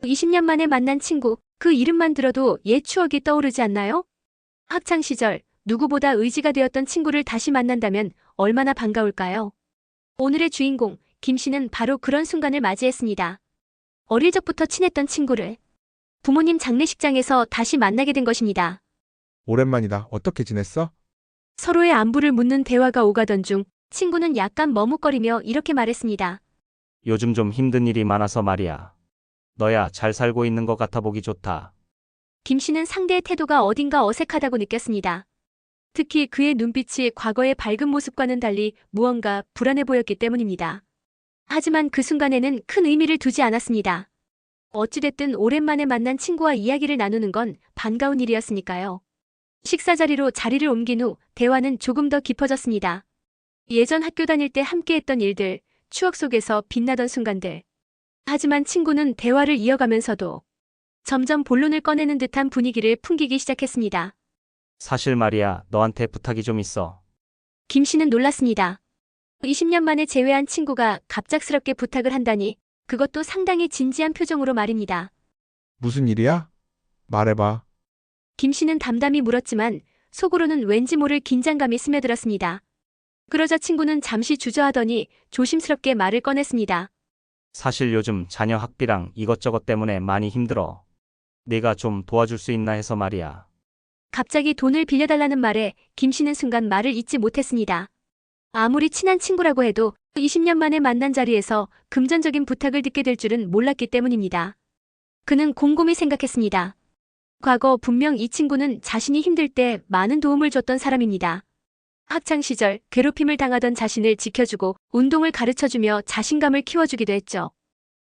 20년 만에 만난 친구, 그 이름만 들어도 옛 추억이 떠오르지 않나요? 학창 시절 누구보다 의지가 되었던 친구를 다시 만난다면 얼마나 반가울까요? 오늘의 주인공, 김 씨는 바로 그런 순간을 맞이했습니다. 어릴 적부터 친했던 친구를 부모님 장례식장에서 다시 만나게 된 것입니다. 오랜만이다. 어떻게 지냈어? 서로의 안부를 묻는 대화가 오가던 중 친구는 약간 머뭇거리며 이렇게 말했습니다. 요즘 좀 힘든 일이 많아서 말이야. 너야 잘 살고 있는 것 같아 보기 좋다. 김 씨는 상대의 태도가 어딘가 어색하다고 느꼈습니다. 특히 그의 눈빛이 과거의 밝은 모습과는 달리 무언가 불안해 보였기 때문입니다. 하지만 그 순간에는 큰 의미를 두지 않았습니다. 어찌됐든 오랜만에 만난 친구와 이야기를 나누는 건 반가운 일이었으니까요. 식사 자리로 자리를 옮긴 후 대화는 조금 더 깊어졌습니다. 예전 학교 다닐 때 함께했던 일들, 추억 속에서 빛나던 순간들. 하지만 친구는 대화를 이어가면서도 점점 본론을 꺼내는 듯한 분위기를 풍기기 시작했습니다. 사실 말이야, 너한테 부탁이 좀 있어. 김 씨는 놀랐습니다. 20년 만에 재회한 친구가 갑작스럽게 부탁을 한다니, 그것도 상당히 진지한 표정으로 말입니다. 무슨 일이야? 말해봐. 김 씨는 담담히 물었지만 속으로는 왠지 모를 긴장감이 스며들었습니다. 그러자 친구는 잠시 주저하더니 조심스럽게 말을 꺼냈습니다. 사실 요즘 자녀 학비랑 이것저것 때문에 많이 힘들어. 네가 좀 도와줄 수 있나 해서 말이야. 갑자기 돈을 빌려달라는 말에 김 씨는 순간 말을 잇지 못했습니다. 아무리 친한 친구라고 해도 20년 만에 만난 자리에서 금전적인 부탁을 듣게 될 줄은 몰랐기 때문입니다. 그는 곰곰이 생각했습니다. 과거 분명 이 친구는 자신이 힘들 때 많은 도움을 줬던 사람입니다. 학창 시절 괴롭힘을 당하던 자신을 지켜주고 운동을 가르쳐주며 자신감을 키워주기도 했죠.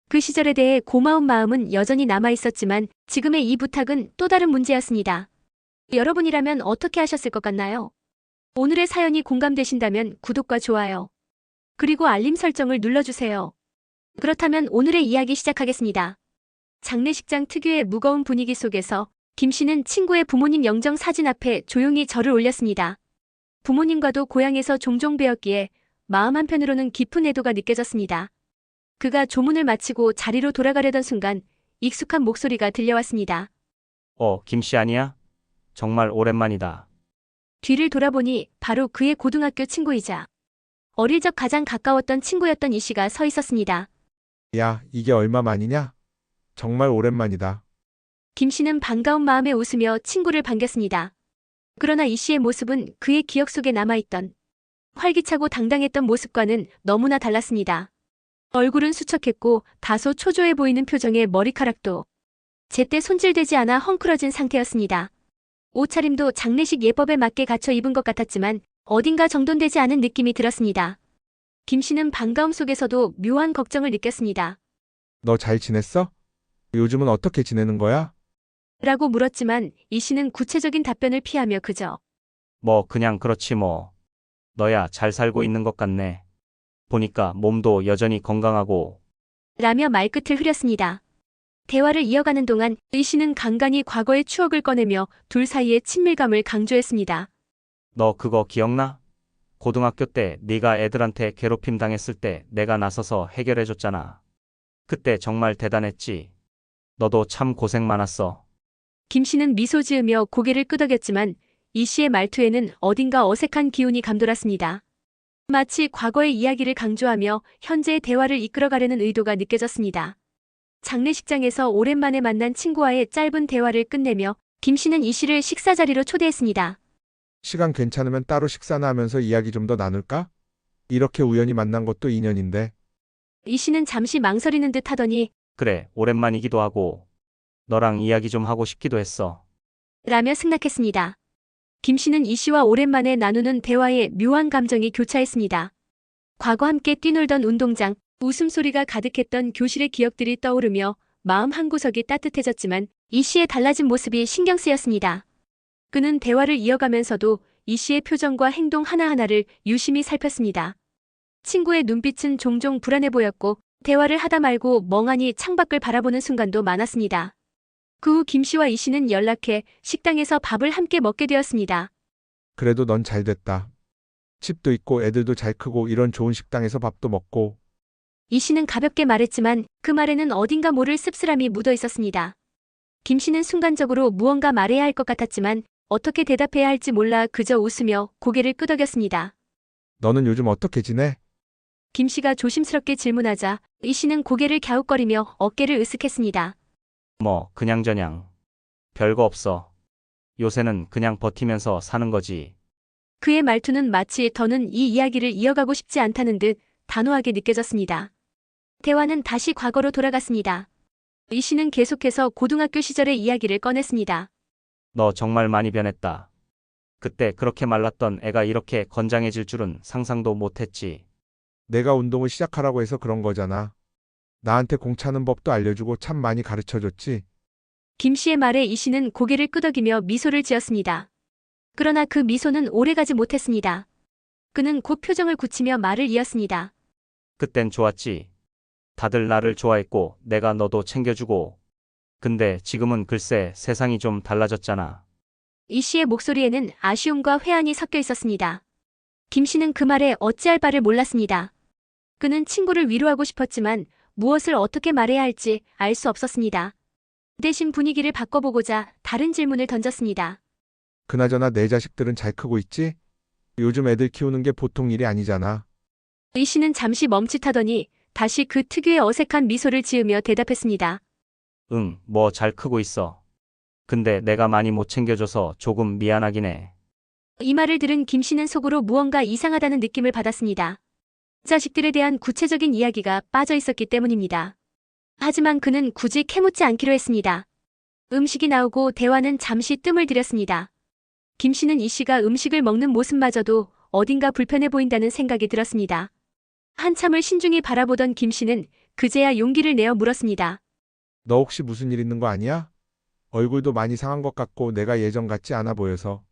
그 시절에 대해 고마운 마음은 여전히 남아있었지만 지금의 이 부탁은 또 다른 문제였습니다. 여러분이라면 어떻게 하셨을 것 같나요? 오늘의 사연이 공감되신다면 구독과 좋아요, 그리고 알림 설정을 눌러주세요. 그렇다면 오늘의 이야기 시작하겠습니다. 장례식장 특유의 무거운 분위기 속에서 김 씨는 친구의 부모님 영정 사진 앞에 조용히 절을 올렸습니다. 부모님과도 고향에서 종종 뵈었기에 마음 한편으로는 깊은 애도가 느껴졌습니다. 그가 조문을 마치고 자리로 돌아가려던 순간 익숙한 목소리가 들려왔습니다. 김씨 아니야? 정말 오랜만이다. 뒤를 돌아보니 바로 그의 고등학교 친구이자 어릴 적 가장 가까웠던 친구였던 이 씨가 서 있었습니다. 야, 이게 얼마 만이냐? 정말 오랜만이다. 김 씨는 반가운 마음에 웃으며 친구를 반겼습니다. 그러나 이 씨의 모습은 그의 기억 속에 남아있던 활기차고 당당했던 모습과는 너무나 달랐습니다. 얼굴은 수척했고 다소 초조해 보이는 표정에 머리카락도 제때 손질되지 않아 헝클어진 상태였습니다. 옷차림도 장례식 예법에 맞게 갖춰 입은 것 같았지만 어딘가 정돈되지 않은 느낌이 들었습니다. 김 씨는 반가움 속에서도 묘한 걱정을 느꼈습니다. 너 잘 지냈어? 요즘은 어떻게 지내는 거야? 라고 물었지만 이 씨는 구체적인 답변을 피하며 그저 그냥 그렇지 뭐. 너야 잘 살고 있는 것 같네. 보니까 몸도 여전히 건강하고. 라며 말끝을 흐렸습니다. 대화를 이어가는 동안 이 씨는 간간히 과거의 추억을 꺼내며 둘 사이의 친밀감을 강조했습니다. 너 그거 기억나? 고등학교 때 네가 애들한테 괴롭힘 당했을 때 내가 나서서 해결해줬잖아. 그때 정말 대단했지. 너도 참 고생 많았어. 김 씨는 미소 지으며 고개를 끄덕였지만 이 씨의 말투에는 어딘가 어색한 기운이 감돌았습니다. 마치 과거의 이야기를 강조하며 현재의 대화를 이끌어가려는 의도가 느껴졌습니다. 장례식장에서 오랜만에 만난 친구와의 짧은 대화를 끝내며 김 씨는 이 씨를 식사 자리로 초대했습니다. 시간 괜찮으면 따로 식사나 하면서 이야기 좀 더 나눌까? 이렇게 우연히 만난 것도 인연인데. 이 씨는 잠시 망설이는 듯 하더니 그래, 오랜만이기도 하고. 너랑 이야기 좀 하고 싶기도 했어. 라며 승낙했습니다. 김 씨는 이 씨와 오랜만에 나누는 대화에 묘한 감정이 교차했습니다. 과거 함께 뛰놀던 운동장, 웃음소리가 가득했던 교실의 기억들이 떠오르며 마음 한구석이 따뜻해졌지만 이 씨의 달라진 모습이 신경 쓰였습니다. 그는 대화를 이어가면서도 이 씨의 표정과 행동 하나하나를 유심히 살폈습니다. 친구의 눈빛은 종종 불안해 보였고 대화를 하다 말고 멍하니 창밖을 바라보는 순간도 많았습니다. 그 후 김 씨와 이 씨는 연락해 식당에서 밥을 함께 먹게 되었습니다. 그래도 넌 잘 됐다. 집도 있고 애들도 잘 크고 이런 좋은 식당에서 밥도 먹고. 이 씨는 가볍게 말했지만 그 말에는 어딘가 모를 씁쓸함이 묻어 있었습니다. 김 씨는 순간적으로 무언가 말해야 할 것 같았지만 어떻게 대답해야 할지 몰라 그저 웃으며 고개를 끄덕였습니다. 너는 요즘 어떻게 지내? 김 씨가 조심스럽게 질문하자 이 씨는 고개를 갸웃거리며 어깨를 으쓱했습니다. 뭐, 그냥저냥. 별거 없어. 요새는 그냥 버티면서 사는 거지. 그의 말투는 마치 더는 이 이야기를 이어가고 싶지 않다는 듯 단호하게 느껴졌습니다. 대화는 다시 과거로 돌아갔습니다. 이 씨는 계속해서 고등학교 시절의 이야기를 꺼냈습니다. 너 정말 많이 변했다. 그때 그렇게 말랐던 애가 이렇게 건장해질 줄은 상상도 못했지. 내가 운동을 시작하라고 해서 그런 거잖아. 나한테 공 차는 법도 알려주고 참 많이 가르쳐줬지. 김 씨의 말에 이 씨는 고개를 끄덕이며 미소를 지었습니다. 그러나 그 미소는 오래가지 못했습니다. 그는 곧 표정을 굳히며 말을 이었습니다. 그땐 좋았지. 다들 나를 좋아했고 내가 너도 챙겨주고. 근데 지금은 글쎄 세상이 좀 달라졌잖아. 이 씨의 목소리에는 아쉬움과 회한이 섞여 있었습니다. 김 씨는 그 말에 어찌할 바를 몰랐습니다. 그는 친구를 위로하고 싶었지만 무엇을 어떻게 말해야 할지 알 수 없었습니다. 대신 분위기를 바꿔보고자 다른 질문을 던졌습니다. 그나저나 내 자식들은 잘 크고 있지? 요즘 애들 키우는 게 보통 일이 아니잖아. 이 씨는 잠시 멈칫하더니 다시 그 특유의 어색한 미소를 지으며 대답했습니다. 응, 뭐 잘 크고 있어. 근데 내가 많이 못 챙겨줘서 조금 미안하긴 해. 이 말을 들은 김 씨는 속으로 무언가 이상하다는 느낌을 받았습니다. 자식들에 대한 구체적인 이야기가 빠져 있었기 때문입니다. 하지만 그는 굳이 캐묻지 않기로 했습니다. 음식이 나오고 대화는 잠시 뜸을 들였습니다. 김 씨는 이 씨가 음식을 먹는 모습마저도 어딘가 불편해 보인다는 생각이 들었습니다. 한참을 신중히 바라보던 김 씨는 그제야 용기를 내어 물었습니다. 너 혹시 무슨 일 있는 거 아니야? 얼굴도 많이 상한 것 같고 내가 예전 같지 않아 보여서.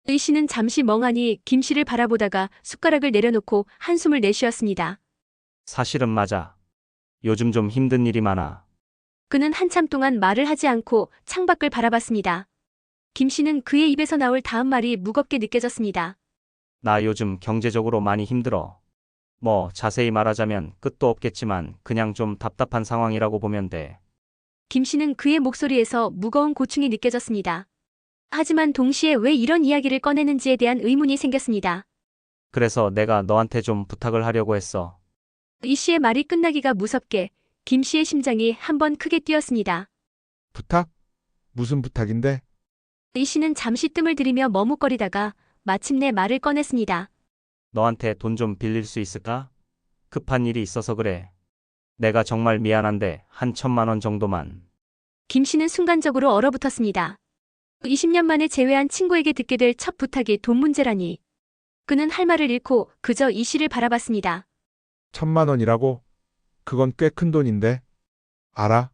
의 씨는 잠시 멍하니 김 씨를 바라보다가 숟가락을 내려놓고 한숨을 내쉬었습니다. 사실은 맞아. 요즘 좀 힘든 일이 많아. 그는 한참 동안 말을 하지 않고 창밖을 바라봤습니다. 김 씨는 그의 입에서 나올 다음 말이 무겁게 느껴졌습니다. 나 요즘 경제적으로 많이 힘들어. 뭐 자세히 말하자면 끝도 없겠지만 그냥 좀 답답한 상황이라고 보면 돼. 김 씨는 그의 목소리에서 무거운 고충이 느껴졌습니다. 하지만 동시에 왜 이런 이야기를 꺼내는지에 대한 의문이 생겼습니다. 그래서 내가 너한테 좀 부탁을 하려고 했어. 이 씨의 말이 끝나기가 무섭게 김 씨의 심장이 한번 크게 뛰었습니다. 부탁? 무슨 부탁인데? 이 씨는 잠시 뜸을 들이며 머뭇거리다가 마침내 말을 꺼냈습니다. 너한테 돈 좀 빌릴 수 있을까? 급한 일이 있어서 그래. 내가 정말 미안한데 한 1,000만 원 정도만. 김 씨는 순간적으로 얼어붙었습니다. 20년 만에 재회한 친구에게 듣게 될 첫 부탁이 돈 문제라니. 그는 할 말을 잃고 그저 이 씨를 바라봤습니다. 1,000만 원이라고? 그건 꽤 큰 돈인데. 알아?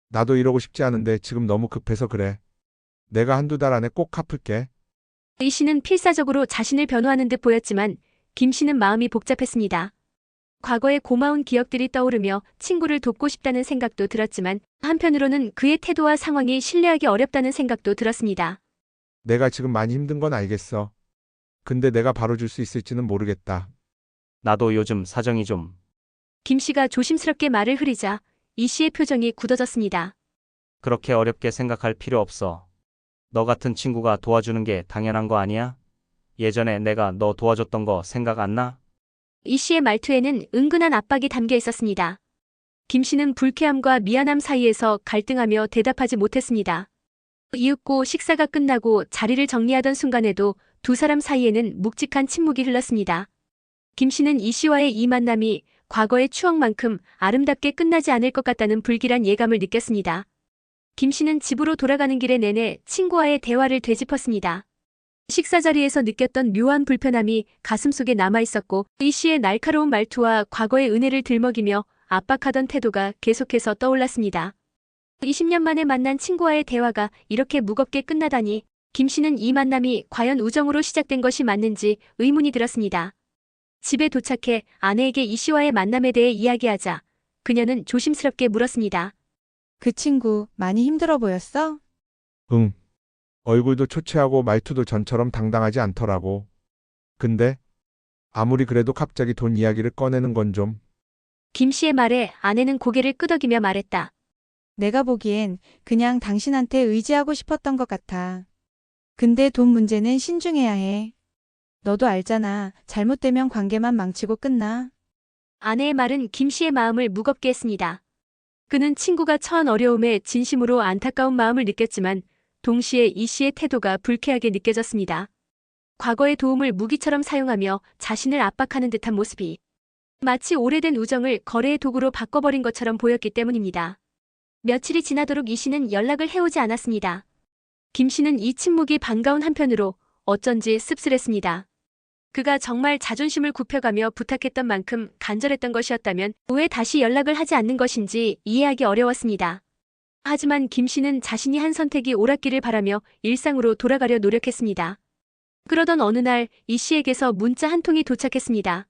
나도 이러고 싶지 않은데 지금 너무 급해서 그래. 내가 한두 달 안에 꼭 갚을게. 이 씨는 필사적으로 자신을 변호하는 듯 보였지만 김 씨는 마음이 복잡했습니다. 과거의 고마운 기억들이 떠오르며 친구를 돕고 싶다는 생각도 들었지만 한편으로는 그의 태도와 상황이 신뢰하기 어렵다는 생각도 들었습니다. 내가 지금 많이 힘든 건 알겠어. 근데 내가 바로 줄 수 있을지는 모르겠다. 나도 요즘 사정이 좀. 김 씨가 조심스럽게 말을 흐리자 이 씨의 표정이 굳어졌습니다. 그렇게 어렵게 생각할 필요 없어. 너 같은 친구가 도와주는 게 당연한 거 아니야? 예전에 내가 너 도와줬던 거 생각 안 나? 이 씨의 말투에는 은근한 압박이 담겨 있었습니다. 김 씨는 불쾌함과 미안함 사이에서 갈등하며 대답하지 못했습니다. 이윽고 식사가 끝나고 자리를 정리하던 순간에도 두 사람 사이에는 묵직한 침묵이 흘렀습니다. 김 씨는 이 씨와의 이 만남이 과거의 추억만큼 아름답게 끝나지 않을 것 같다는 불길한 예감을 느꼈습니다. 김 씨는 집으로 돌아가는 길에 내내 친구와의 대화를 되짚었습니다. 식사 자리에서 느꼈던 묘한 불편함이 가슴속에 남아있었고 이 씨의 날카로운 말투와 과거의 은혜를 들먹이며 압박하던 태도가 계속해서 떠올랐습니다. 20년 만에 만난 친구와의 대화가 이렇게 무겁게 끝나다니 김 씨는 이 만남이 과연 우정으로 시작된 것이 맞는지 의문이 들었습니다. 집에 도착해 아내에게 이 씨와의 만남에 대해 이야기하자 그녀는 조심스럽게 물었습니다. 그 친구 많이 힘들어 보였어? 응. 얼굴도 초췌하고 말투도 전처럼 당당하지 않더라고. 근데 아무리 그래도 갑자기 돈 이야기를 꺼내는 건 좀. 김 씨의 말에 아내는 고개를 끄덕이며 말했다. 내가 보기엔 그냥 당신한테 의지하고 싶었던 것 같아. 근데 돈 문제는 신중해야 해. 너도 알잖아. 잘못되면 관계만 망치고 끝나. 아내의 말은 김 씨의 마음을 무겁게 했습니다. 그는 친구가 처한 어려움에 진심으로 안타까운 마음을 느꼈지만 동시에 이 씨의 태도가 불쾌하게 느껴졌습니다. 과거의 도움을 무기처럼 사용하며 자신을 압박하는 듯한 모습이 마치 오래된 우정을 거래의 도구로 바꿔버린 것처럼 보였기 때문입니다. 며칠이 지나도록 이 씨는 연락을 해오지 않았습니다. 김 씨는 이 침묵이 반가운 한편으로 어쩐지 씁쓸했습니다. 그가 정말 자존심을 굽혀가며 부탁했던 만큼 간절했던 것이었다면 왜 다시 연락을 하지 않는 것인지 이해하기 어려웠습니다. 하지만 김 씨는 자신이 한 선택이 옳았기를 바라며 일상으로 돌아가려 노력했습니다. 그러던 어느 날 이 씨에게서 문자 한 통이 도착했습니다.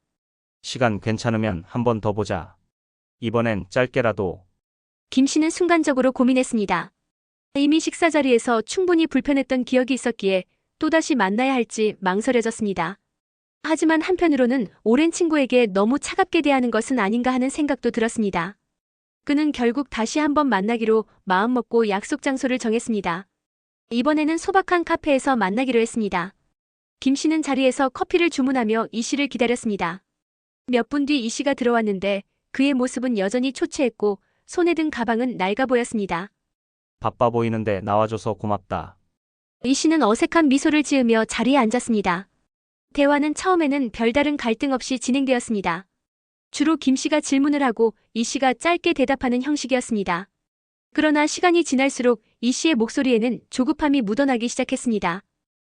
시간 괜찮으면 한 번 더 보자. 이번엔 짧게라도. 김 씨는 순간적으로 고민했습니다. 이미 식사 자리에서 충분히 불편했던 기억이 있었기에 또다시 만나야 할지 망설여졌습니다. 하지만 한편으로는 오랜 친구에게 너무 차갑게 대하는 것은 아닌가 하는 생각도 들었습니다. 그는 결국 다시 한번 만나기로 마음먹고 약속 장소를 정했습니다. 이번에는 소박한 카페에서 만나기로 했습니다. 김 씨는 자리에서 커피를 주문하며 이 씨를 기다렸습니다. 몇 분 뒤 이 씨가 들어왔는데 그의 모습은 여전히 초췌했고 손에 든 가방은 낡아 보였습니다. 바빠 보이는데 나와줘서 고맙다. 이 씨는 어색한 미소를 지으며 자리에 앉았습니다. 대화는 처음에는 별다른 갈등 없이 진행되었습니다. 주로 김 씨가 질문을 하고 이 씨가 짧게 대답하는 형식이었습니다. 그러나 시간이 지날수록 이 씨의 목소리에는 조급함이 묻어나기 시작했습니다.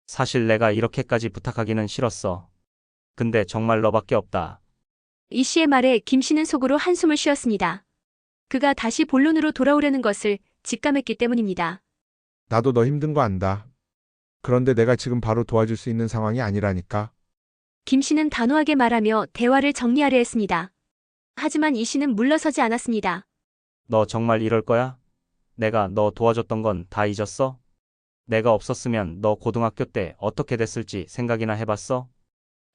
사실 내가 이렇게까지 부탁하기는 싫었어. 근데 정말 너밖에 없다. 이 씨의 말에 김 씨는 속으로 한숨을 쉬었습니다. 그가 다시 본론으로 돌아오려는 것을 직감했기 때문입니다. 나도 너 힘든 거 안다. 그런데 내가 지금 바로 도와줄 수 있는 상황이 아니라니까. 김 씨는 단호하게 말하며 대화를 정리하려 했습니다. 하지만 이 씨는 물러서지 않았습니다. 너 정말 이럴 거야? 내가 너 도와줬던 건 다 잊었어? 내가 없었으면 너 고등학교 때 어떻게 됐을지 생각이나 해봤어?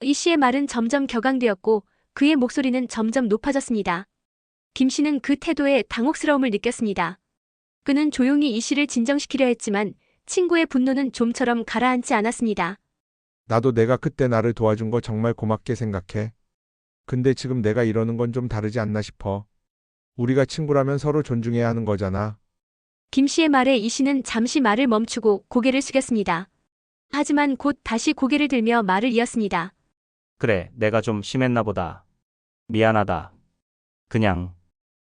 이 씨의 말은 점점 격앙되었고 그의 목소리는 점점 높아졌습니다. 김 씨는 그 태도에 당혹스러움을 느꼈습니다. 그는 조용히 이 씨를 진정시키려 했지만 친구의 분노는 좀처럼 가라앉지 않았습니다. 나도 내가 그때 나를 도와준 거 정말 고맙게 생각해. 근데 지금 내가 이러는 건 좀 다르지 않나 싶어. 우리가 친구라면 서로 존중해야 하는 거잖아. 김 씨의 말에 이 씨는 잠시 말을 멈추고 고개를 숙였습니다. 하지만 곧 다시 고개를 들며 말을 이었습니다. 그래, 내가 좀 심했나 보다. 미안하다. 그냥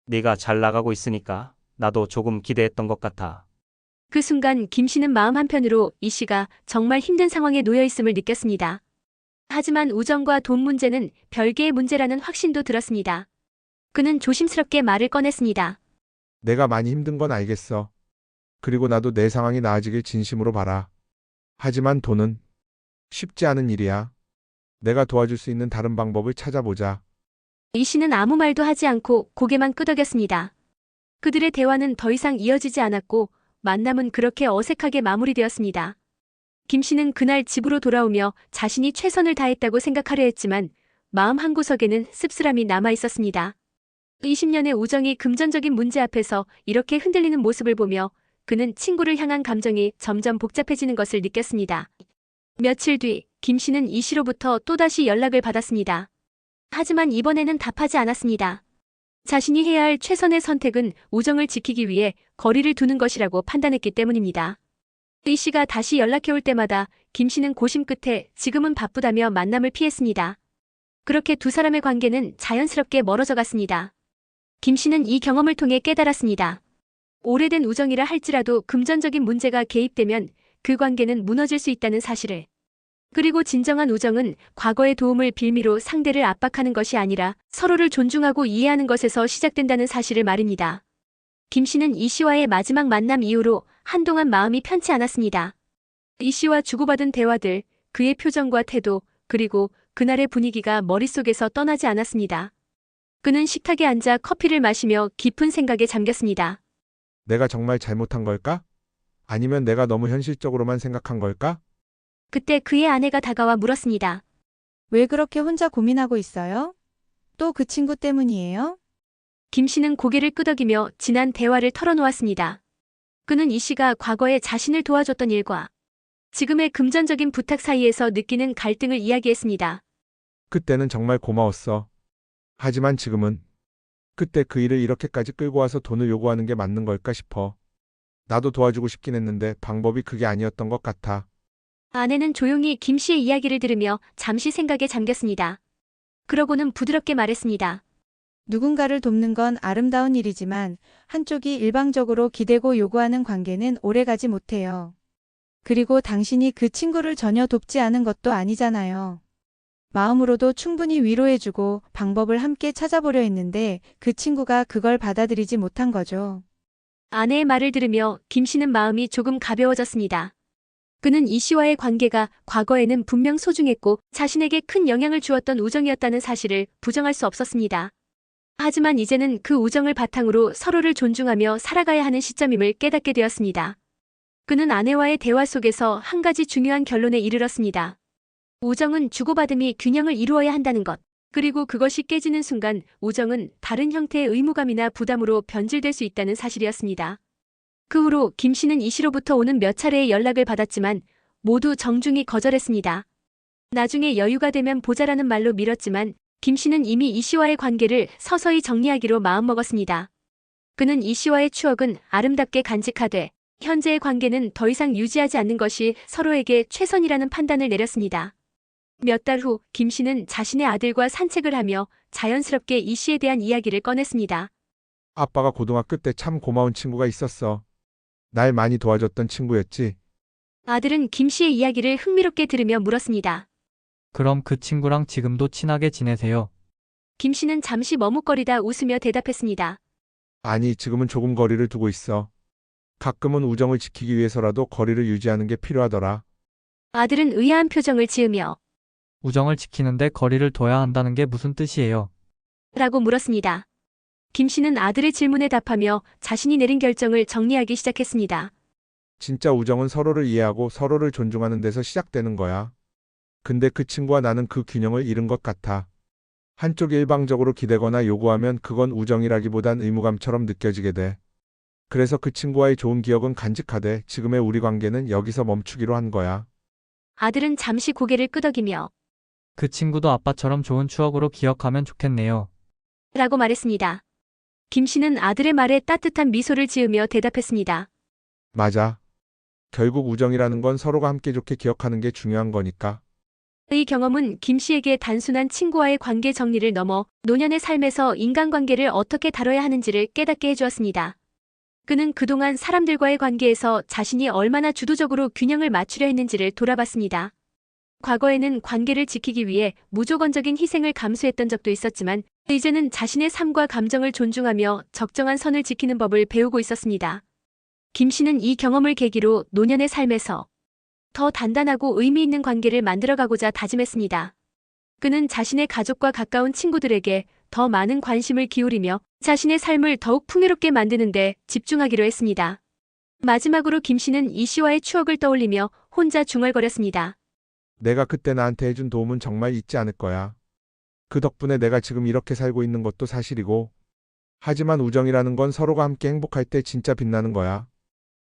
네가 잘 나가고 있으니까 나도 조금 기대했던 것 같아. 그 순간 김 씨는 마음 한편으로 이 씨가 정말 힘든 상황에 놓여 있음을 느꼈습니다. 하지만 우정과 돈 문제는 별개의 문제라는 확신도 들었습니다. 그는 조심스럽게 말을 꺼냈습니다. 내가 많이 힘든 건 알겠어. 그리고 나도 내 상황이 나아지길 진심으로 바라. 하지만 돈은 쉽지 않은 일이야. 내가 도와줄 수 있는 다른 방법을 찾아보자. 이 씨는 아무 말도 하지 않고 고개만 끄덕였습니다. 그들의 대화는 더 이상 이어지지 않았고 만남은 그렇게 어색하게 마무리되었습니다. 김 씨는 그날 집으로 돌아오며 자신이 최선을 다했다고 생각하려 했지만 마음 한구석에는 씁쓸함이 남아 있었습니다. 20년의 우정이 금전적인 문제 앞에서 이렇게 흔들리는 모습을 보며 그는 친구를 향한 감정이 점점 복잡해지는 것을 느꼈습니다. 며칠 뒤 김 씨는 이 씨로부터 또다시 연락을 받았습니다. 하지만 이번에는 답하지 않았습니다. 자신이 해야 할 최선의 선택은 우정을 지키기 위해 거리를 두는 것이라고 판단했기 때문입니다. 이 씨가 다시 연락해올 때마다 김 씨는 고심 끝에 지금은 바쁘다며 만남을 피했습니다. 그렇게 두 사람의 관계는 자연스럽게 멀어져 갔습니다. 김 씨는 이 경험을 통해 깨달았습니다. 오래된 우정이라 할지라도 금전적인 문제가 개입되면 그 관계는 무너질 수 있다는 사실을. 그리고 진정한 우정은 과거의 도움을 빌미로 상대를 압박하는 것이 아니라 서로를 존중하고 이해하는 것에서 시작된다는 사실을 말입니다. 김 씨는 이 씨와의 마지막 만남 이후로 한동안 마음이 편치 않았습니다. 이 씨와 주고받은 대화들, 그의 표정과 태도, 그리고 그날의 분위기가 머릿속에서 떠나지 않았습니다. 그는 식탁에 앉아 커피를 마시며 깊은 생각에 잠겼습니다. 내가 정말 잘못한 걸까? 아니면 내가 너무 현실적으로만 생각한 걸까? 그때 그의 아내가 다가와 물었습니다. 왜 그렇게 혼자 고민하고 있어요? 또 그 친구 때문이에요? 김 씨는 고개를 끄덕이며 지난 대화를 털어놓았습니다. 그는 이 씨가 과거에 자신을 도와줬던 일과 지금의 금전적인 부탁 사이에서 느끼는 갈등을 이야기했습니다. 그때는 정말 고마웠어. 하지만 지금은 그때 그 일을 이렇게까지 끌고 와서 돈을 요구하는 게 맞는 걸까 싶어. 나도 도와주고 싶긴 했는데 방법이 그게 아니었던 것 같아. 아내는 조용히 김 씨의 이야기를 들으며 잠시 생각에 잠겼습니다. 그러고는 부드럽게 말했습니다. 누군가를 돕는 건 아름다운 일이지만 한쪽이 일방적으로 기대고 요구하는 관계는 오래가지 못해요. 그리고 당신이 그 친구를 전혀 돕지 않은 것도 아니잖아요. 마음으로도 충분히 위로해주고 방법을 함께 찾아보려 했는데 그 친구가 그걸 받아들이지 못한 거죠. 아내의 말을 들으며 김 씨는 마음이 조금 가벼워졌습니다. 그는 이 씨와의 관계가 과거에는 분명 소중했고 자신에게 큰 영향을 주었던 우정이었다는 사실을 부정할 수 없었습니다. 하지만 이제는 그 우정을 바탕으로 서로를 존중하며 살아가야 하는 시점임을 깨닫게 되었습니다. 그는 아내와의 대화 속에서 한 가지 중요한 결론에 이르렀습니다. 우정은 주고받음이 균형을 이루어야 한다는 것. 그리고 그것이 깨지는 순간 우정은 다른 형태의 의무감이나 부담으로 변질될 수 있다는 사실이었습니다. 그 후로 김 씨는 이 씨로부터 오는 몇 차례의 연락을 받았지만 모두 정중히 거절했습니다. 나중에 여유가 되면 보자라는 말로 미뤘지만 김 씨는 이미 이 씨와의 관계를 서서히 정리하기로 마음먹었습니다. 그는 이 씨와의 추억은 아름답게 간직하되 현재의 관계는 더 이상 유지하지 않는 것이 서로에게 최선이라는 판단을 내렸습니다. 몇 달 후 김 씨는 자신의 아들과 산책을 하며 자연스럽게 이 씨에 대한 이야기를 꺼냈습니다. 아빠가 고등학교 때 참 고마운 친구가 있었어. 날 많이 도와줬던 친구였지. 아들은 김 씨의 이야기를 흥미롭게 들으며 물었습니다. 그럼 그 친구랑 지금도 친하게 지내세요? 김 씨는 잠시 머뭇거리다 웃으며 대답했습니다. 아니, 지금은 조금 거리를 두고 있어. 가끔은 우정을 지키기 위해서라도 거리를 유지하는 게 필요하더라. 아들은 의아한 표정을 지으며 우정을 지키는데 거리를 둬야 한다는 게 무슨 뜻이에요? 라고 물었습니다. 김 씨는 아들의 질문에 답하며 자신이 내린 결정을 정리하기 시작했습니다. 진짜 우정은 서로를 이해하고 서로를 존중하는 데서 시작되는 거야. 근데 그 친구와 나는 그 균형을 잃은 것 같아. 한쪽이 일방적으로 기대거나 요구하면 그건 우정이라기보단 의무감처럼 느껴지게 돼. 그래서 그 친구와의 좋은 기억은 간직하되 지금의 우리 관계는 여기서 멈추기로 한 거야. 아들은 잠시 고개를 끄덕이며 그 친구도 아빠처럼 좋은 추억으로 기억하면 좋겠네요. 라고 말했습니다. 김 씨는 아들의 말에 따뜻한 미소를 지으며 대답했습니다. 맞아. 결국 우정이라는 건 서로가 함께 좋게 기억하는 게 중요한 거니까. 이 경험은 김 씨에게 단순한 친구와의 관계 정리를 넘어 노년의 삶에서 인간관계를 어떻게 다뤄야 하는지를 깨닫게 해주었습니다. 그는 그동안 사람들과의 관계에서 자신이 얼마나 주도적으로 균형을 맞추려 했는지를 돌아봤습니다. 과거에는 관계를 지키기 위해 무조건적인 희생을 감수했던 적도 있었지만 이제는 자신의 삶과 감정을 존중하며 적정한 선을 지키는 법을 배우고 있었습니다. 김 씨는 이 경험을 계기로 노년의 삶에서 더 단단하고 의미 있는 관계를 만들어가고자 다짐했습니다. 그는 자신의 가족과 가까운 친구들에게 더 많은 관심을 기울이며 자신의 삶을 더욱 풍요롭게 만드는 데 집중하기로 했습니다. 마지막으로 김 씨는 이 씨와의 추억을 떠올리며 혼자 중얼거렸습니다. 내가 그때 나한테 해준 도움은 정말 잊지 않을 거야. 그 덕분에 내가 지금 이렇게 살고 있는 것도 사실이고. 하지만 우정이라는 건 서로가 함께 행복할 때 진짜 빛나는 거야.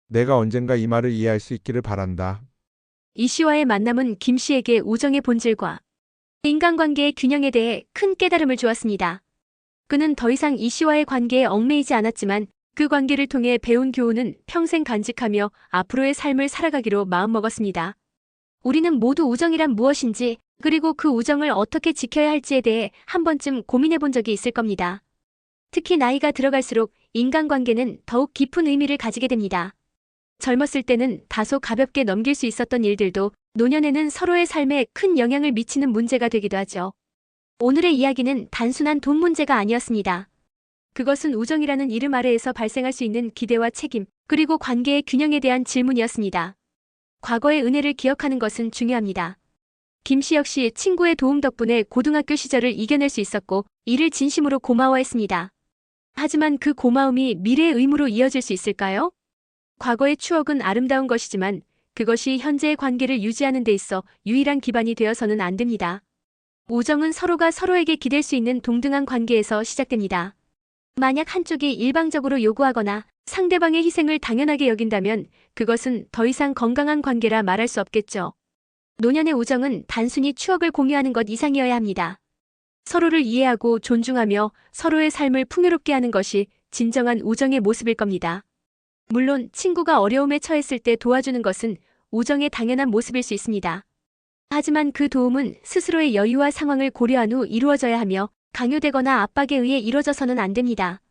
내가 언젠가 이 말을 이해할 수 있기를 바란다. 이 씨와의 만남은 김 씨에게 우정의 본질과 인간관계의 균형에 대해 큰 깨달음을 주었습니다. 그는 더 이상 이 씨와의 관계에 얽매이지 않았지만 그 관계를 통해 배운 교훈은 평생 간직하며 앞으로의 삶을 살아가기로 마음먹었습니다. 우리는 모두 우정이란 무엇인지 그리고 그 우정을 어떻게 지켜야 할지에 대해 한 번쯤 고민해 본 적이 있을 겁니다. 특히 나이가 들어갈수록 인간관계는 더욱 깊은 의미를 가지게 됩니다. 젊었을 때는 다소 가볍게 넘길 수 있었던 일들도 노년에는 서로의 삶에 큰 영향을 미치는 문제가 되기도 하죠. 오늘의 이야기는 단순한 돈 문제가 아니었습니다. 그것은 우정이라는 이름 아래에서 발생할 수 있는 기대와 책임, 그리고 관계의 균형에 대한 질문이었습니다. 과거의 은혜를 기억하는 것은 중요합니다. 김 씨 역시 친구의 도움 덕분에 고등학교 시절을 이겨낼 수 있었고 이를 진심으로 고마워했습니다. 하지만 그 고마움이 미래의 의무로 이어질 수 있을까요? 과거의 추억은 아름다운 것이지만 그것이 현재의 관계를 유지하는 데 있어 유일한 기반이 되어서는 안 됩니다. 우정은 서로가 서로에게 기댈 수 있는 동등한 관계에서 시작됩니다. 만약 한쪽이 일방적으로 요구하거나 상대방의 희생을 당연하게 여긴다면 그것은 더 이상 건강한 관계라 말할 수 없겠죠. 노년의 우정은 단순히 추억을 공유하는 것 이상이어야 합니다. 서로를 이해하고 존중하며 서로의 삶을 풍요롭게 하는 것이 진정한 우정의 모습일 겁니다. 물론 친구가 어려움에 처했을 때 도와주는 것은 우정의 당연한 모습일 수 있습니다. 하지만 그 도움은 스스로의 여유와 상황을 고려한 후 이루어져야 하며 강요되거나 압박에 의해 이루어져서는 안 됩니다.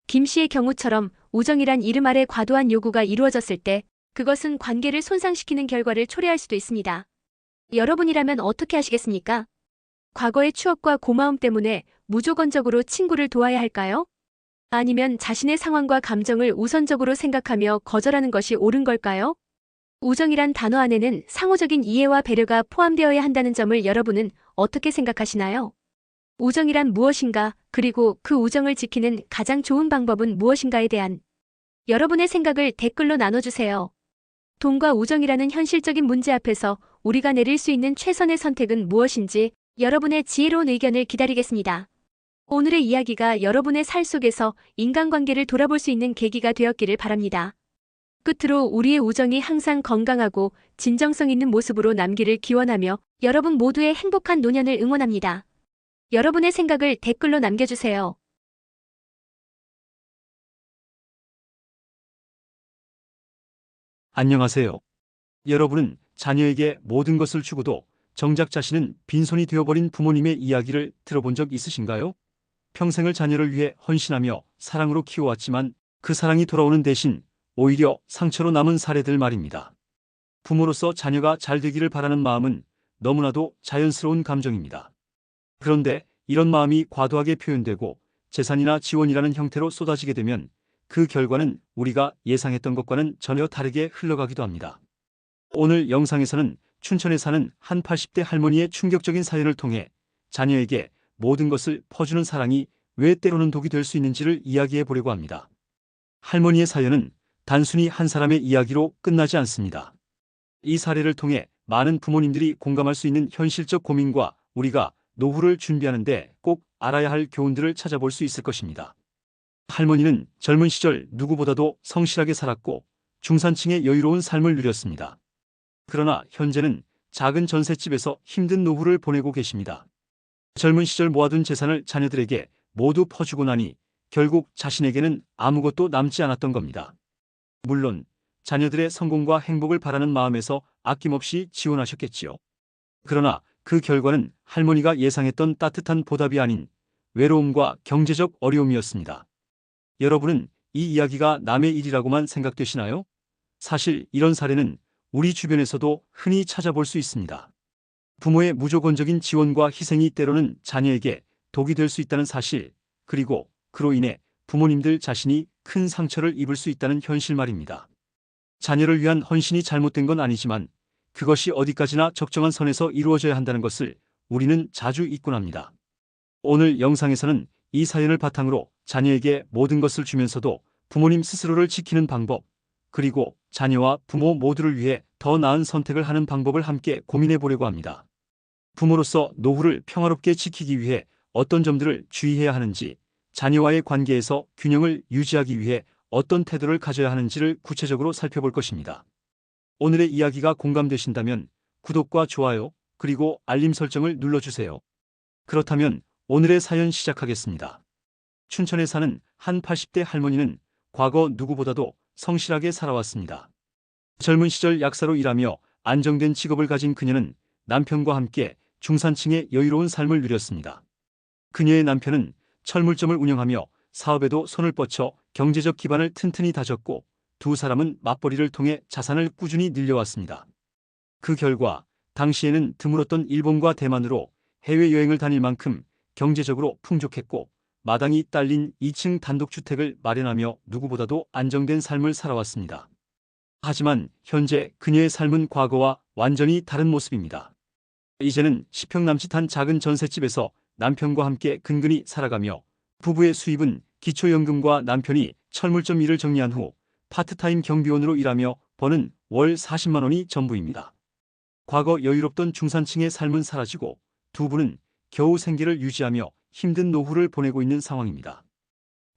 김 씨의 경우처럼 우정이란 이름 아래 과도한 요구가 이루어졌을 때 그것은 관계를 손상시키는 결과를 초래할 수도 있습니다. 여러분이라면 어떻게 하시겠습니까? 과거의 추억과 고마움 때문에 무조건적으로 친구를 도와야 할까요? 아니면 자신의 상황과 감정을 우선적으로 생각하며 거절하는 것이 옳은 걸까요? 우정이란 단어 안에는 상호적인 이해와 배려가 포함되어야 한다는 점을 여러분은 어떻게 생각하시나요? 우정이란 무엇인가, 그리고 그 우정을 지키는 가장 좋은 방법은 무엇인가에 대한 여러분의 생각을 댓글로 나눠주세요. 돈과 우정이라는 현실적인 문제 앞에서 우리가 내릴 수 있는 최선의 선택은 무엇인지 여러분의 지혜로운 의견을 기다리겠습니다. 오늘의 이야기가 여러분의 삶 속에서 인간관계를 돌아볼 수 있는 계기가 되었기를 바랍니다. 끝으로 우리의 우정이 항상 건강하고 진정성 있는 모습으로 남기를 기원하며 여러분 모두의 행복한 노년을 응원합니다. 여러분의 생각을 댓글로 남겨주세요. 안녕하세요. 여러분은 자녀에게 모든 것을 주고도 정작 자신은 빈손이 되어버린 부모님의 이야기를 들어본 적 있으신가요? 평생을 자녀를 위해 헌신하며 사랑으로 키워왔지만 그 사랑이 돌아오는 대신 오히려 상처로 남은 사례들 말입니다. 부모로서 자녀가 잘 되기를 바라는 마음은 너무나도 자연스러운 감정입니다. 그런데 이런 마음이 과도하게 표현되고 재산이나 지원이라는 형태로 쏟아지게 되면 그 결과는 우리가 예상했던 것과는 전혀 다르게 흘러가기도 합니다. 오늘 영상에서는 춘천에 사는 한 80대 할머니의 충격적인 사연을 통해 자녀에게 모든 것을 퍼주는 사랑이 왜 때로는 독이 될 수 있는지를 이야기해 보려고 합니다. 할머니의 사연은 단순히 한 사람의 이야기로 끝나지 않습니다. 이 사례를 통해 많은 부모님들이 공감할 수 있는 현실적 고민과 우리가 노후를 준비하는데 꼭 알아야 할 교훈들을 찾아볼 수 있을 것입니다. 할머니는 젊은 시절 누구보다도 성실하게 살았고 중산층의 여유로운 삶을 누렸습니다. 그러나 현재는 작은 전셋집에서 힘든 노후를 보내고 계십니다. 젊은 시절 모아둔 재산을 자녀들에게 모두 퍼주고 나니 결국 자신에게는 아무것도 남지 않았던 겁니다. 물론 자녀들의 성공과 행복을 바라는 마음에서 아낌없이 지원하셨겠지요. 그러나 그 결과는 할머니가 예상했던 따뜻한 보답이 아닌 외로움과 경제적 어려움이었습니다. 여러분은 이 이야기가 남의 일이라고만 생각되시나요? 사실 이런 사례는 우리 주변에서도 흔히 찾아볼 수 있습니다. 부모의 무조건적인 지원과 희생이 때로는 자녀에게 독이 될 수 있다는 사실, 그리고 그로 인해 부모님들 자신이 큰 상처를 입을 수 있다는 현실 말입니다. 자녀를 위한 헌신이 잘못된 건 아니지만 그것이 어디까지나 적정한 선에서 이루어져야 한다는 것을 우리는 자주 잊곤 합니다. 오늘 영상에서는 이 사연을 바탕으로 자녀에게 모든 것을 주면서도 부모님 스스로를 지키는 방법, 그리고 자녀와 부모 모두를 위해 더 나은 선택을 하는 방법을 함께 고민해 보려고 합니다. 부모로서 노후를 평화롭게 지키기 위해 어떤 점들을 주의해야 하는지, 자녀와의 관계에서 균형을 유지하기 위해 어떤 태도를 가져야 하는지를 구체적으로 살펴볼 것입니다. 오늘의 이야기가 공감되신다면 구독과 좋아요, 그리고 알림 설정을 눌러주세요. 그렇다면 오늘의 사연 시작하겠습니다. 춘천에 사는 한 80대 할머니는 과거 누구보다도 성실하게 살아왔습니다. 젊은 시절 약사로 일하며 안정된 직업을 가진 그녀는 남편과 함께 중산층의 여유로운 삶을 누렸습니다. 그녀의 남편은 철물점을 운영하며 사업에도 손을 뻗쳐 경제적 기반을 튼튼히 다졌고 두 사람은 맞벌이를 통해 자산을 꾸준히 늘려왔습니다. 그 결과 당시에는 드물었던 일본과 대만으로 해외여행을 다닐 만큼 경제적으로 풍족했고 마당이 딸린 2층 단독주택을 마련하며 누구보다도 안정된 삶을 살아왔습니다. 하지만 현재 그녀의 삶은 과거와 완전히 다른 모습입니다. 이제는 10평 남짓한 작은 전셋집에서 남편과 함께 근근히 살아가며 부부의 수입은 기초연금과 남편이 철물점 일을 정리한 후 파트타임 경비원으로 일하며 버는 월 40만 원이 전부입니다. 과거 여유롭던 중산층의 삶은 사라지고 두 분은 겨우 생계를 유지하며 힘든 노후를 보내고 있는 상황입니다.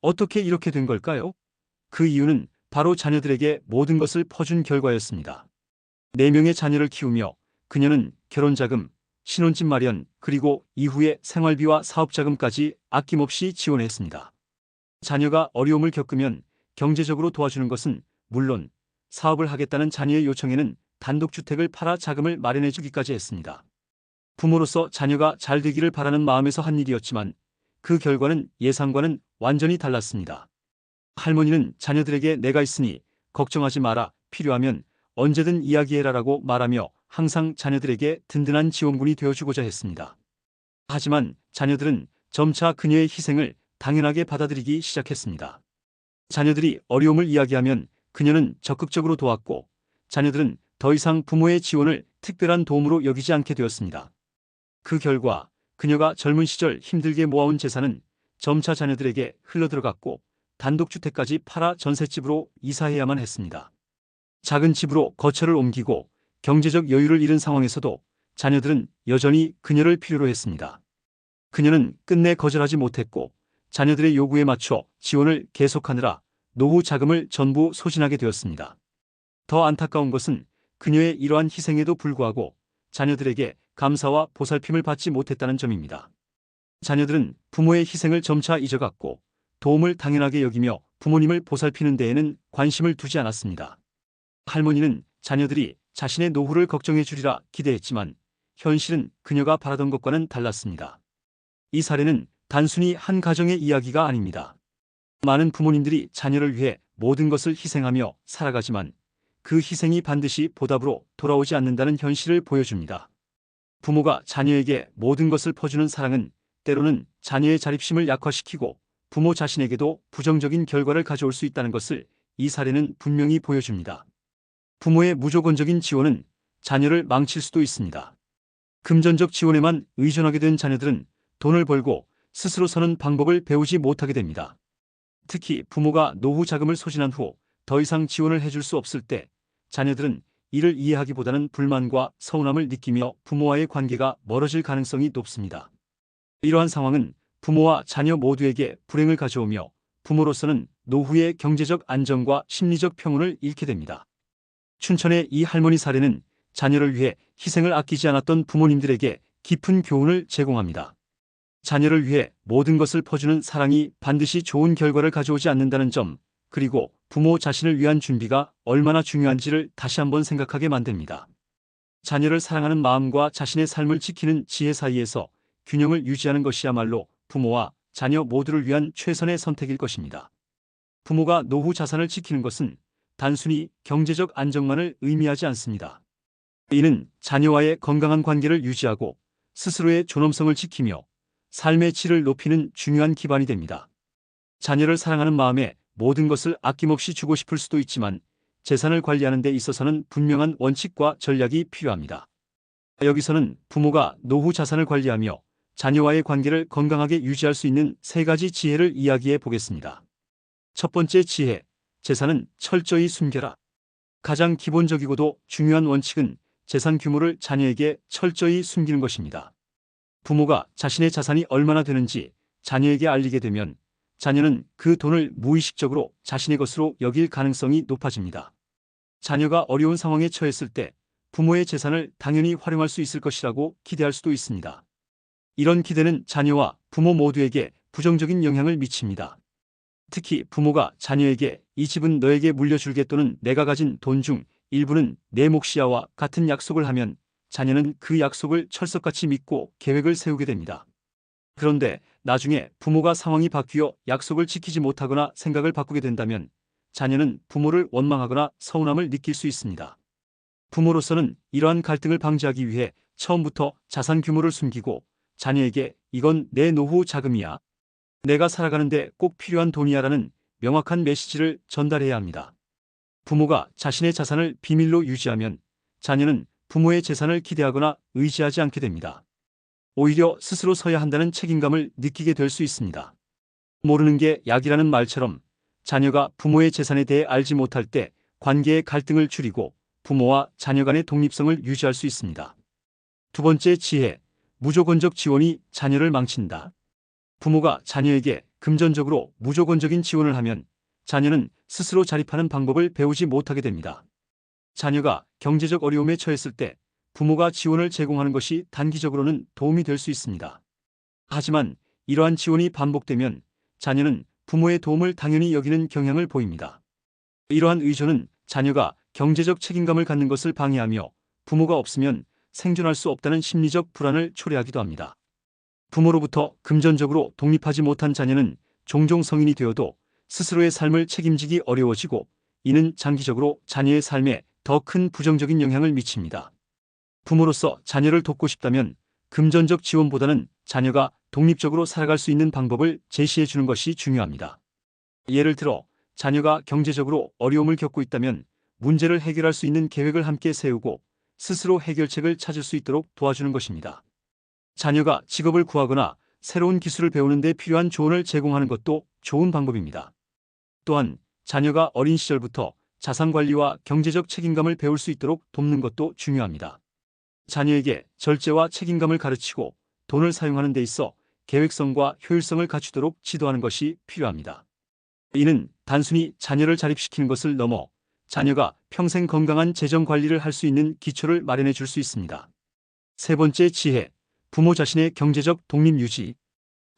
어떻게 이렇게 된 걸까요? 그 이유는 바로 자녀들에게 모든 것을 퍼준 결과였습니다. 4명의 자녀를 키우며 그녀는 결혼자금, 신혼집 마련, 그리고 이후의 생활비와 사업자금까지 아낌없이 지원했습니다. 자녀가 어려움을 겪으면 경제적으로 도와주는 것은 물론 사업을 하겠다는 자녀의 요청에는 단독주택을 팔아 자금을 마련해 주기까지 했습니다. 부모로서 자녀가 잘 되기를 바라는 마음에서 한 일이었지만 그 결과는 예상과는 완전히 달랐습니다. 할머니는 자녀들에게 내가 있으니 걱정하지 마라, 필요하면 언제든 이야기해라라고 말하며 항상 자녀들에게 든든한 지원군이 되어주고자 했습니다. 하지만 자녀들은 점차 그녀의 희생을 당연하게 받아들이기 시작했습니다. 자녀들이 어려움을 이야기하면 그녀는 적극적으로 도왔고 자녀들은 더 이상 부모의 지원을 특별한 도움으로 여기지 않게 되었습니다. 그 결과 그녀가 젊은 시절 힘들게 모아온 재산은 점차 자녀들에게 흘러들어갔고 단독주택까지 팔아 전셋집으로 이사해야만 했습니다. 작은 집으로 거처를 옮기고 경제적 여유를 잃은 상황에서도 자녀들은 여전히 그녀를 필요로 했습니다. 그녀는 끝내 거절하지 못했고 자녀들의 요구에 맞춰 지원을 계속하느라 노후 자금을 전부 소진하게 되었습니다. 더 안타까운 것은 그녀의 이러한 희생에도 불구하고 자녀들에게 감사와 보살핌을 받지 못했다는 점입니다. 자녀들은 부모의 희생을 점차 잊어갔고 도움을 당연하게 여기며 부모님을 보살피는 데에는 관심을 두지 않았습니다. 할머니는 자녀들이 자신의 노후를 걱정해 주리라 기대했지만 현실은 그녀가 바라던 것과는 달랐습니다. 이 사례는 단순히 한 가정의 이야기가 아닙니다. 많은 부모님들이 자녀를 위해 모든 것을 희생하며 살아가지만 그 희생이 반드시 보답으로 돌아오지 않는다는 현실을 보여줍니다. 부모가 자녀에게 모든 것을 퍼주는 사랑은 때로는 자녀의 자립심을 약화시키고 부모 자신에게도 부정적인 결과를 가져올 수 있다는 것을 이 사례는 분명히 보여줍니다. 부모의 무조건적인 지원은 자녀를 망칠 수도 있습니다. 금전적 지원에만 의존하게 된 자녀들은 돈을 벌고 스스로 서는 방법을 배우지 못하게 됩니다. 특히 부모가 노후 자금을 소진한 후 더 이상 지원을 해줄 수 없을 때 자녀들은 이를 이해하기보다는 불만과 서운함을 느끼며 부모와의 관계가 멀어질 가능성이 높습니다. 이러한 상황은 부모와 자녀 모두에게 불행을 가져오며 부모로서는 노후의 경제적 안정과 심리적 평온을 잃게 됩니다. 춘천의 이 할머니 사례는 자녀를 위해 희생을 아끼지 않았던 부모님들에게 깊은 교훈을 제공합니다. 자녀를 위해 모든 것을 퍼주는 사랑이 반드시 좋은 결과를 가져오지 않는다는 점, 그리고 부모 자신을 위한 준비가 얼마나 중요한지를 다시 한번 생각하게 만듭니다. 자녀를 사랑하는 마음과 자신의 삶을 지키는 지혜 사이에서 균형을 유지하는 것이야말로 부모와 자녀 모두를 위한 최선의 선택일 것입니다. 부모가 노후 자산을 지키는 것은 단순히 경제적 안정만을 의미하지 않습니다. 이는 자녀와의 건강한 관계를 유지하고 스스로의 존엄성을 지키며 삶의 질을 높이는 중요한 기반이 됩니다. 자녀를 사랑하는 마음에 모든 것을 아낌없이 주고 싶을 수도 있지만 재산을 관리하는 데 있어서는 분명한 원칙과 전략이 필요합니다. 여기서는 부모가 노후 자산을 관리하며 자녀와의 관계를 건강하게 유지할 수 있는 3가지 지혜를 이야기해 보겠습니다. 첫 번째 지혜, 재산은 철저히 숨겨라. 가장 기본적이고도 중요한 원칙은 재산 규모를 자녀에게 철저히 숨기는 것입니다. 부모가 자신의 자산이 얼마나 되는지 자녀에게 알리게 되면 자녀는 그 돈을 무의식적으로 자신의 것으로 여길 가능성이 높아집니다. 자녀가 어려운 상황에 처했을 때 부모의 재산을 당연히 활용할 수 있을 것이라고 기대할 수도 있습니다. 이런 기대는 자녀와 부모 모두에게 부정적인 영향을 미칩니다. 특히 부모가 자녀에게 이 집은 너에게 물려줄게 또는 내가 가진 돈 중 일부는 내 몫이야와 같은 약속을 하면 자녀는 그 약속을 철석같이 믿고 계획을 세우게 됩니다. 그런데 나중에 부모가 상황이 바뀌어 약속을 지키지 못하거나 생각을 바꾸게 된다면 자녀는 부모를 원망하거나 서운함을 느낄 수 있습니다. 부모로서는 이러한 갈등을 방지하기 위해 처음부터 자산 규모를 숨기고 자녀에게 이건 내 노후 자금이야, 내가 살아가는데 꼭 필요한 돈이야 라는 명확한 메시지를 전달해야 합니다. 부모가 자신의 자산을 비밀로 유지하면 자녀는 부모의 재산을 기대하거나 의지하지 않게 됩니다. 오히려 스스로 서야 한다는 책임감을 느끼게 될 수 있습니다. 모르는 게 약이라는 말처럼 자녀가 부모의 재산에 대해 알지 못할 때 관계의 갈등을 줄이고 부모와 자녀 간의 독립성을 유지할 수 있습니다. 두 번째 지혜, 무조건적 지원이 자녀를 망친다. 부모가 자녀에게 금전적으로 무조건적인 지원을 하면 자녀는 스스로 자립하는 방법을 배우지 못하게 됩니다. 자녀가 경제적 어려움에 처했을 때 부모가 지원을 제공하는 것이 단기적으로는 도움이 될 수 있습니다. 하지만 이러한 지원이 반복되면 자녀는 부모의 도움을 당연히 여기는 경향을 보입니다. 이러한 의존은 자녀가 경제적 책임감을 갖는 것을 방해하며 부모가 없으면 생존할 수 없다는 심리적 불안을 초래하기도 합니다. 부모로부터 금전적으로 독립하지 못한 자녀는 종종 성인이 되어도 스스로의 삶을 책임지기 어려워지고 이는 장기적으로 자녀의 삶에 더 큰 부정적인 영향을 미칩니다. 부모로서 자녀를 돕고 싶다면 금전적 지원보다는 자녀가 독립적으로 살아갈 수 있는 방법을 제시해 주는 것이 중요합니다. 예를 들어 자녀가 경제적으로 어려움을 겪고 있다면 문제를 해결할 수 있는 계획을 함께 세우고 스스로 해결책을 찾을 수 있도록 도와주는 것입니다. 자녀가 직업을 구하거나 새로운 기술을 배우는 데 필요한 조언을 제공하는 것도 좋은 방법입니다. 또한 자녀가 어린 시절부터 자산관리와 경제적 책임감을 배울 수 있도록 돕는 것도 중요합니다. 자녀에게 절제와 책임감을 가르치고 돈을 사용하는 데 있어 계획성과 효율성을 갖추도록 지도하는 것이 필요합니다. 이는 단순히 자녀를 자립시키는 것을 넘어 자녀가 평생 건강한 재정 관리를 할 수 있는 기초를 마련해 줄 수 있습니다. 세 번째 지혜, 부모 자신의 경제적 독립 유지.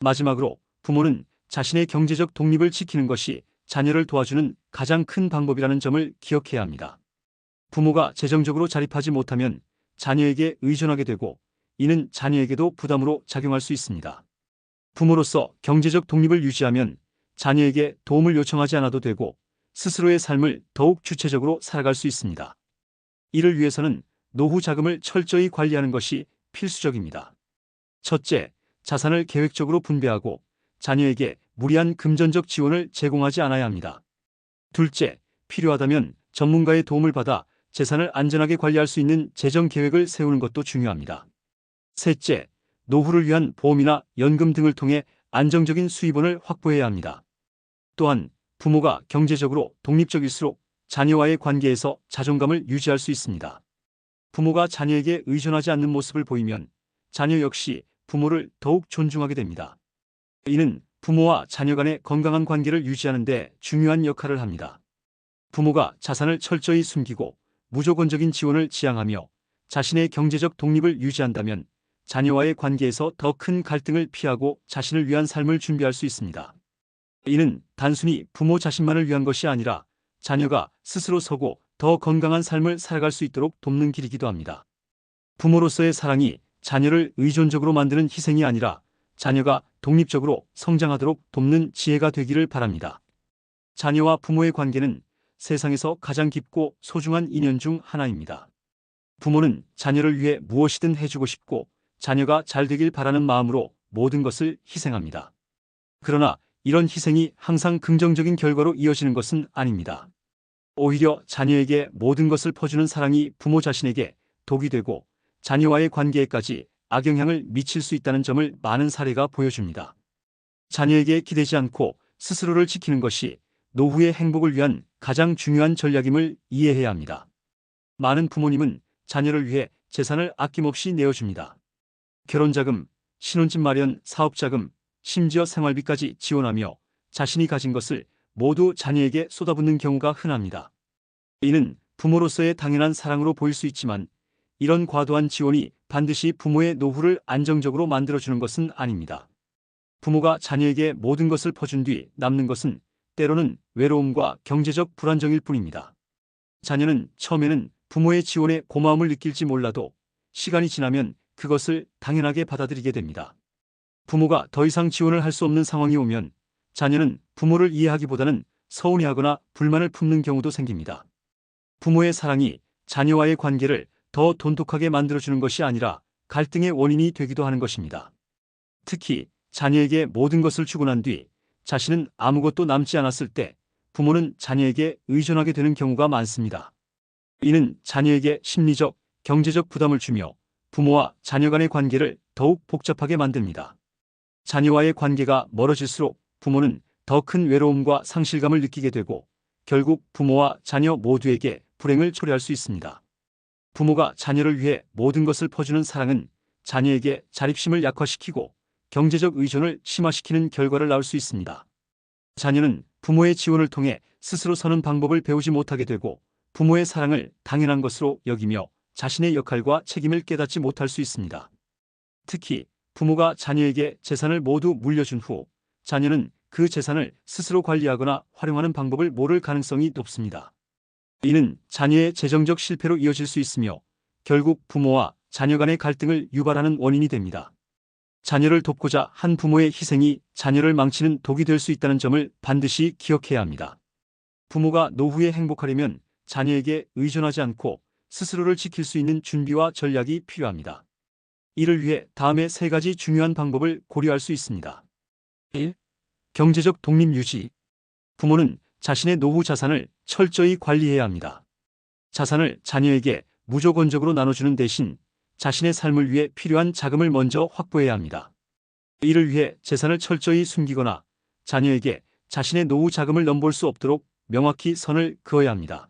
마지막으로 부모는 자신의 경제적 독립을 지키는 것이 자녀를 도와주는 가장 큰 방법이라는 점을 기억해야 합니다. 부모가 재정적으로 자립하지 못하면 자녀에게 의존하게 되고 이는 자녀에게도 부담으로 작용할 수 있습니다. 부모로서 경제적 독립을 유지하면 자녀에게 도움을 요청하지 않아도 되고 스스로의 삶을 더욱 주체적으로 살아갈 수 있습니다. 이를 위해서는 노후 자금을 철저히 관리하는 것이 필수적입니다. 첫째, 자산을 계획적으로 분배하고 자녀에게 무리한 금전적 지원을 제공하지 않아야 합니다. 둘째, 필요하다면 전문가의 도움을 받아 재산을 안전하게 관리할 수 있는 재정 계획을 세우는 것도 중요합니다. 셋째, 노후를 위한 보험이나 연금 등을 통해 안정적인 수입원을 확보해야 합니다. 또한 부모가 경제적으로 독립적일수록 자녀와의 관계에서 자존감을 유지할 수 있습니다. 부모가 자녀에게 의존하지 않는 모습을 보이면 자녀 역시 부모를 더욱 존중하게 됩니다. 이는 부모와 자녀 간의 건강한 관계를 유지하는 데 중요한 역할을 합니다. 부모가 자산을 철저히 숨기고 무조건적인 지원을 지향하며 자신의 경제적 독립을 유지한다면 자녀와의 관계에서 더 큰 갈등을 피하고 자신을 위한 삶을 준비할 수 있습니다. 이는 단순히 부모 자신만을 위한 것이 아니라 자녀가 스스로 서고 더 건강한 삶을 살아갈 수 있도록 돕는 길이기도 합니다. 부모로서의 사랑이 자녀를 의존적으로 만드는 희생이 아니라 자녀가 독립적으로 성장하도록 돕는 지혜가 되기를 바랍니다. 자녀와 부모의 관계는 세상에서 가장 깊고 소중한 인연 중 하나입니다. 부모는 자녀를 위해 무엇이든 해주고 싶고 자녀가 잘 되길 바라는 마음으로 모든 것을 희생합니다. 그러나 이런 희생이 항상 긍정적인 결과로 이어지는 것은 아닙니다. 오히려 자녀에게 모든 것을 퍼주는 사랑이 부모 자신에게 독이 되고 자녀와의 관계에까지 악영향을 미칠 수 있다는 점을 많은 사례가 보여줍니다. 자녀에게 기대지 않고 스스로를 지키는 것이 노후의 행복을 위한 가장 중요한 전략임을 이해해야 합니다. 많은 부모님은 자녀를 위해 재산을 아낌없이 내어줍니다. 결혼자금, 신혼집 마련, 사업자금, 심지어 생활비까지 지원하며 자신이 가진 것을 모두 자녀에게 쏟아붓는 경우가 흔합니다. 이는 부모로서의 당연한 사랑으로 보일 수 있지만 이런 과도한 지원이 반드시 부모의 노후를 안정적으로 만들어주는 것은 아닙니다. 부모가 자녀에게 모든 것을 퍼준 뒤 남는 것은 때로는 외로움과 경제적 불안정일 뿐입니다. 자녀는 처음에는 부모의 지원에 고마움을 느낄지 몰라도 시간이 지나면 그것을 당연하게 받아들이게 됩니다. 부모가 더 이상 지원을 할 수 없는 상황이 오면 자녀는 부모를 이해하기보다는 서운해하거나 불만을 품는 경우도 생깁니다. 부모의 사랑이 자녀와의 관계를 더 돈독하게 만들어주는 것이 아니라 갈등의 원인이 되기도 하는 것입니다. 특히 자녀에게 모든 것을 주고 난 뒤 자신은 아무것도 남지 않았을 때 부모는 자녀에게 의존하게 되는 경우가 많습니다. 이는 자녀에게 심리적, 경제적 부담을 주며 부모와 자녀 간의 관계를 더욱 복잡하게 만듭니다. 자녀와의 관계가 멀어질수록 부모는 더 큰 외로움과 상실감을 느끼게 되고 결국 부모와 자녀 모두에게 불행을 초래할 수 있습니다. 부모가 자녀를 위해 모든 것을 퍼주는 사랑은 자녀에게 자립심을 약화시키고 경제적 의존을 심화시키는 결과를 낳을 수 있습니다. 자녀는 부모의 지원을 통해 스스로 서는 방법을 배우지 못하게 되고 부모의 사랑을 당연한 것으로 여기며 자신의 역할과 책임을 깨닫지 못할 수 있습니다. 특히 부모가 자녀에게 재산을 모두 물려준 후 자녀는 그 재산을 스스로 관리하거나 활용하는 방법을 모를 가능성이 높습니다. 이는 자녀의 재정적 실패로 이어질 수 있으며 결국 부모와 자녀 간의 갈등을 유발하는 원인이 됩니다. 자녀를 돕고자 한 부모의 희생이 자녀를 망치는 독이 될 수 있다는 점을 반드시 기억해야 합니다. 부모가 노후에 행복하려면 자녀에게 의존하지 않고 스스로를 지킬 수 있는 준비와 전략이 필요합니다. 이를 위해 다음의 3가지 중요한 방법을 고려할 수 있습니다. 1. 경제적 독립 유지. 부모는 자신의 노후 자산을 철저히 관리해야 합니다. 자산을 자녀에게 무조건적으로 나눠주는 대신 자신의 삶을 위해 필요한 자금을 먼저 확보해야 합니다. 이를 위해 재산을 철저히 숨기거나 자녀에게 자신의 노후 자금을 넘볼 수 없도록 명확히 선을 그어야 합니다.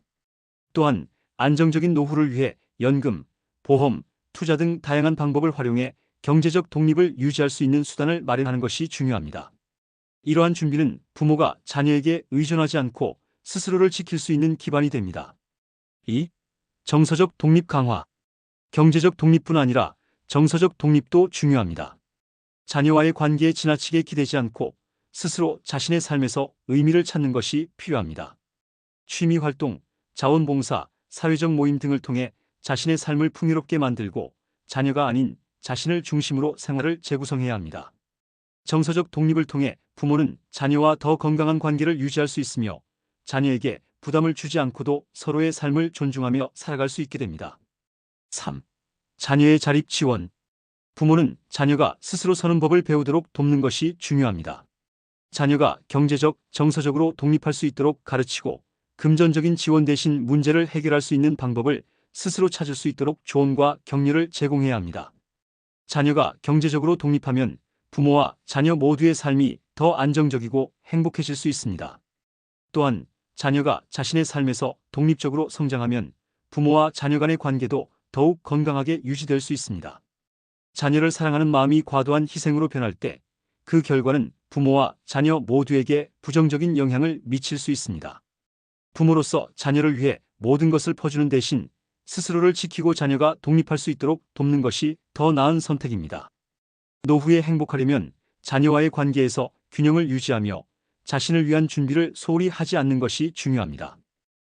또한 안정적인 노후를 위해 연금, 보험, 투자 등 다양한 방법을 활용해 경제적 독립을 유지할 수 있는 수단을 마련하는 것이 중요합니다. 이러한 준비는 부모가 자녀에게 의존하지 않고 스스로를 지킬 수 있는 기반이 됩니다. 2. 정서적 독립 강화. 경제적 독립뿐 아니라 정서적 독립도 중요합니다. 자녀와의 관계에 지나치게 기대지 않고 스스로 자신의 삶에서 의미를 찾는 것이 필요합니다. 취미 활동, 자원봉사, 사회적 모임 등을 통해 자신의 삶을 풍요롭게 만들고 자녀가 아닌 자신을 중심으로 생활을 재구성해야 합니다. 정서적 독립을 통해 부모는 자녀와 더 건강한 관계를 유지할 수 있으며 자녀에게 부담을 주지 않고도 서로의 삶을 존중하며 살아갈 수 있게 됩니다. 3. 자녀의 자립 지원. 부모는 자녀가 스스로 서는 법을 배우도록 돕는 것이 중요합니다. 자녀가 경제적, 정서적으로 독립할 수 있도록 가르치고 금전적인 지원 대신 문제를 해결할 수 있는 방법을 스스로 찾을 수 있도록 조언과 격려를 제공해야 합니다. 자녀가 경제적으로 독립하면 부모와 자녀 모두의 삶이 더 안정적이고 행복해질 수 있습니다. 또한 자녀가 자신의 삶에서 독립적으로 성장하면 부모와 자녀 간의 관계도 더욱 건강하게 유지될 수 있습니다. 자녀를 사랑하는 마음이 과도한 희생으로 변할 때 그 결과는 부모와 자녀 모두에게 부정적인 영향을 미칠 수 있습니다. 부모로서 자녀를 위해 모든 것을 퍼주는 대신 스스로를 지키고 자녀가 독립할 수 있도록 돕는 것이 더 나은 선택입니다. 노후에 행복하려면 자녀와의 관계에서 균형을 유지하며 자신을 위한 준비를 소홀히 하지 않는 것이 중요합니다.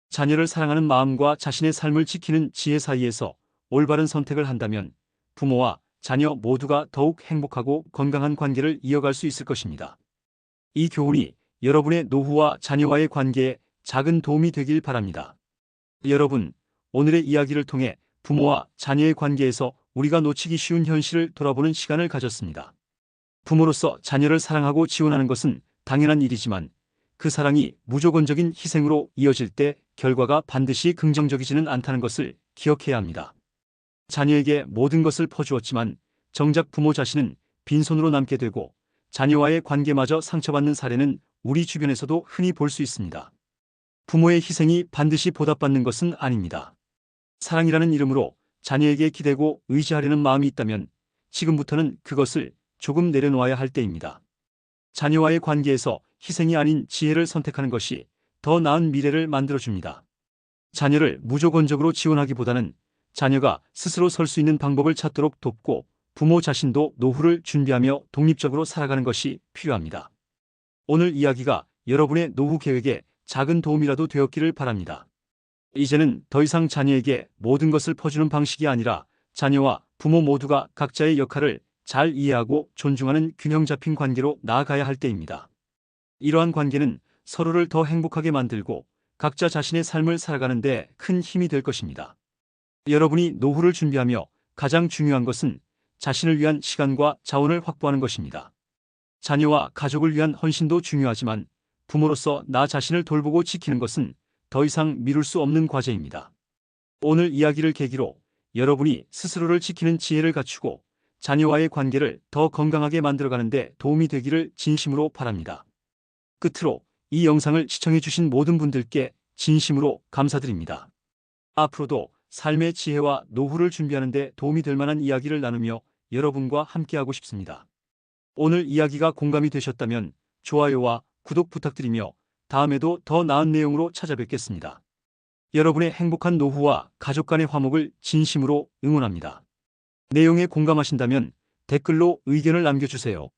자녀를 사랑하는 마음과 자신의 삶을 지키는 지혜 사이에서 올바른 선택을 한다면 부모와 자녀 모두가 더욱 행복하고 건강한 관계를 이어갈 수 있을 것입니다. 이 교훈이 여러분의 노후와 자녀와의 관계에 작은 도움이 되길 바랍니다. 여러분, 오늘의 이야기를 통해 부모와 자녀의 관계에서 우리가 놓치기 쉬운 현실을 돌아보는 시간을 가졌습니다. 부모로서 자녀를 사랑하고 지원하는 것은 당연한 일이지만 그 사랑이 무조건적인 희생으로 이어질 때 결과가 반드시 긍정적이지는 않다는 것을 기억해야 합니다. 자녀에게 모든 것을 퍼주었지만 정작 부모 자신은 빈손으로 남게 되고 자녀와의 관계마저 상처받는 사례는 우리 주변에서도 흔히 볼 수 있습니다. 부모의 희생이 반드시 보답받는 것은 아닙니다. 사랑이라는 이름으로 자녀에게 기대고 의지하려는 마음이 있다면 지금부터는 그것을 조금 내려놓아야 할 때입니다. 자녀와의 관계에서 희생이 아닌 지혜를 선택하는 것이 더 나은 미래를 만들어줍니다. 자녀를 무조건적으로 지원하기보다는 자녀가 스스로 설 수 있는 방법을 찾도록 돕고 부모 자신도 노후를 준비하며 독립적으로 살아가는 것이 필요합니다. 오늘 이야기가 여러분의 노후 계획에 작은 도움이라도 되었기를 바랍니다. 이제는 더 이상 자녀에게 모든 것을 퍼주는 방식이 아니라 자녀와 부모 모두가 각자의 역할을 잘 이해하고 존중하는 균형 잡힌 관계로 나아가야 할 때입니다. 이러한 관계는 서로를 더 행복하게 만들고 각자 자신의 삶을 살아가는 데 큰 힘이 될 것입니다. 여러분이 노후를 준비하며 가장 중요한 것은 자신을 위한 시간과 자원을 확보하는 것입니다. 자녀와 가족을 위한 헌신도 중요하지만 부모로서 나 자신을 돌보고 지키는 것은 더 이상 미룰 수 없는 과제입니다. 오늘 이야기를 계기로 여러분이 스스로를 지키는 지혜를 갖추고 자녀와의 관계를 더 건강하게 만들어가는 데 도움이 되기를 진심으로 바랍니다. 끝으로 이 영상을 시청해주신 모든 분들께 진심으로 감사드립니다. 앞으로도 삶의 지혜와 노후를 준비하는 데 도움이 될 만한 이야기를 나누며 여러분과 함께하고 싶습니다. 오늘 이야기가 공감이 되셨다면 좋아요와 구독 부탁드리며 다음에도 더 나은 내용으로 찾아뵙겠습니다. 여러분의 행복한 노후와 가족 간의 화목을 진심으로 응원합니다. 내용에 공감하신다면 댓글로 의견을 남겨주세요.